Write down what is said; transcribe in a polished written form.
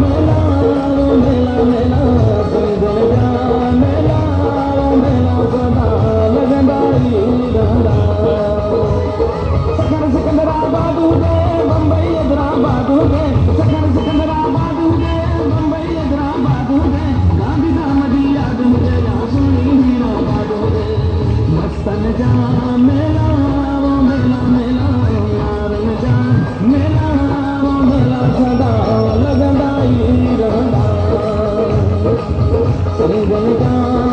मेला वो मेला मेला सिंगल जा मेला वो मेला सदा लगंदाई रहंदा सखर सिकंदराबाद हुजे बंबई हैदराबाद हुजे सखर सिकंदराबाद हुजे बंबई हैदराबाद हुजे गांधीधाम जी याद हुजे या सोनी हीराबाद हुजे मस्तन जा मेला वो मेला मेला यारन जा मेला वो मेला सदा लगंदाई रहंदा सिंगल जा